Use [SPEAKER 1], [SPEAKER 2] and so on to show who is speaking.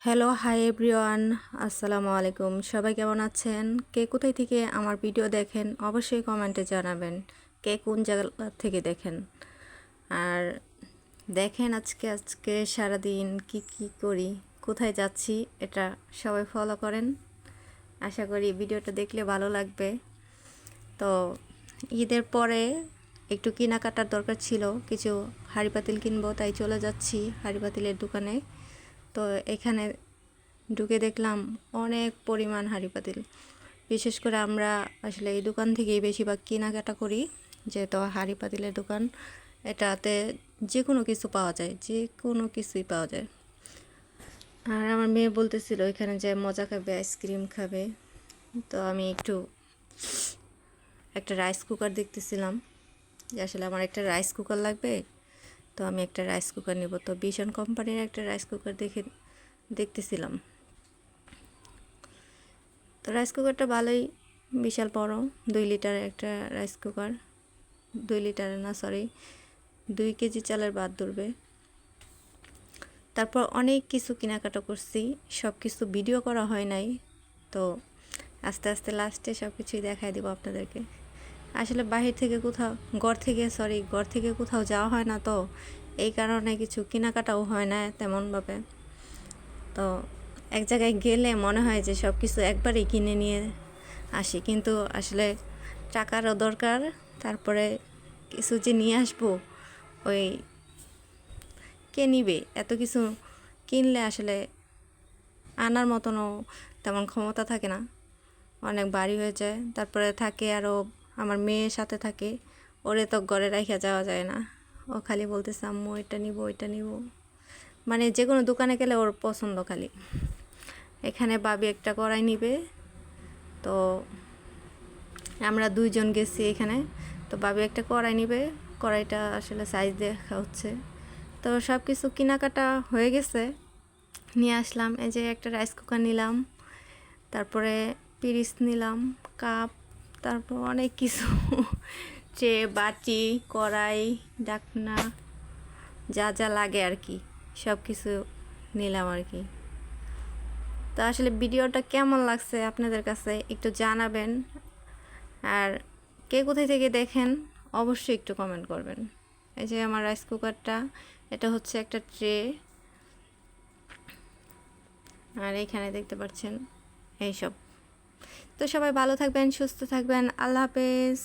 [SPEAKER 1] Hello, hi everyone, আসসালামু আলাইকুম। সবাই কেমন আছেন? কে কোথায় থেকে আমার ভিডিও দেখেন অবশ্যই কমেন্টে জানাবেন। কে কোন জায়গা থেকে দেখেন। আর দেখেন আজকে সারাদিন কি কি করি, কোথায় যাচ্ছি, এটা সবাই ফলো করেন। আশা করি ভিডিওটা দেখলে ভালো লাগবে। তো ঈদের পরে একটু কেনাকাটার দরকার ছিল, কিছু হাঁড়ি পাতিল কিনবো, তাই চলে যাচ্ছি হাঁড়ি পাতিলের দোকানে। তো এখানে ঢুকে দেখলাম অনেক পরিমাণ হাঁড়ি পাতিল। বিশেষ করে আমরা আসলে এই দোকান থেকেই বেশিরভাগ কেনাকাটা করি, যেহেতু হাঁড়ি পাতিলের দোকান। এটাতে যে কোনো কিছু পাওয়া যায়, যে কোনো কিছুই পাওয়া যায়। আর আমার মেয়ে বলতেছিল এখানে যে মজা খাবে, আইসক্রিম খাবে। তো আমি একটা রাইস কুকার দেখতেছিলাম, যে আসলে আমার একটা রাইস কুকার লাগবে। তো আমি একটা রাইস কুকার নেব। তো ভিশন কোম্পানির একটা রাইস কুকার দেখতেছিলাম। তো রাইস কুকারটা ভালোই, বিশাল বড়, 2 লিটার একটা রাইস কুকার। 2 লিটার না, সরি, 2 কেজি চালের ভাত ধরবে। তারপর অনেক কিছু কেনাকাটা করছি, সব কিছু ভিডিও করা হয় নাই। তো আস্তে আস্তে লাস্টে সব কিছুই দেখাই দেবো আপনাদেরকে। আসলে ঘর থেকে কোথাও যাওয়া হয় না, তো এই কারণে কিছু কেনাকাটাও হয় না তেমনভাবে। তো এক জায়গায় গেলে মনে হয় যে সব কিছু একবারেই কিনে নিয়ে আসি, কিন্তু আসলে টাকারও দরকার। তারপরে কিছু যে নিয়ে আসবো, ওই কে নিবে এত কিছু কিনলে? আসলে আনার মতনও তেমন ক্ষমতা থাকে না, অনেক ভারী হয়ে যায়। তারপরে থাকে আরও আমার মেয়ের সাথে থাকে, ওরে তো ঘরে রাখা যাওয়া যায় না। ও খালি বলতেছে আম্মু এটা নিব, এটা নিব, মানে যে কোনো দোকানে গেলে ওর পছন্দ খালি। এখানে ভাবি একটা কড়াই নিবে, তো আমরা 2 জন গেছি এখানে। তো ভাবি একটা কড়াই নিবে, কড়াইটা আসলে সাইজ দেখা হচ্ছে। তো সব কিছু কেনাকাটা হয়ে গেছে, নিয়ে আসলাম। এই যে একটা রাইস কুকার নিলাম, তারপরে পিরিচ নিলাম, কাপ, তারপর অনেক কিছু ট্রে, বাটি, কড়াই, ঢাকনা, যা যা লাগে আর কি, সব কিছু নিলাম আর কি। তো আসলে ভিডিওটা কেমন লাগছে আপনাদের কাছে একটু জানাবেন। আর কে কোথায় থেকে দেখেন অবশ্যই একটু কমেন্ট করবেন। এই যে আমার রাইস কুকারটা, এটা হচ্ছে একটা ট্রে। আর এইখানে দেখতে পাচ্ছেন এইসব। তো সবাই ভালো থাকবেন, সুস্থ থাকবেন। আল্লাহ হাফেজ।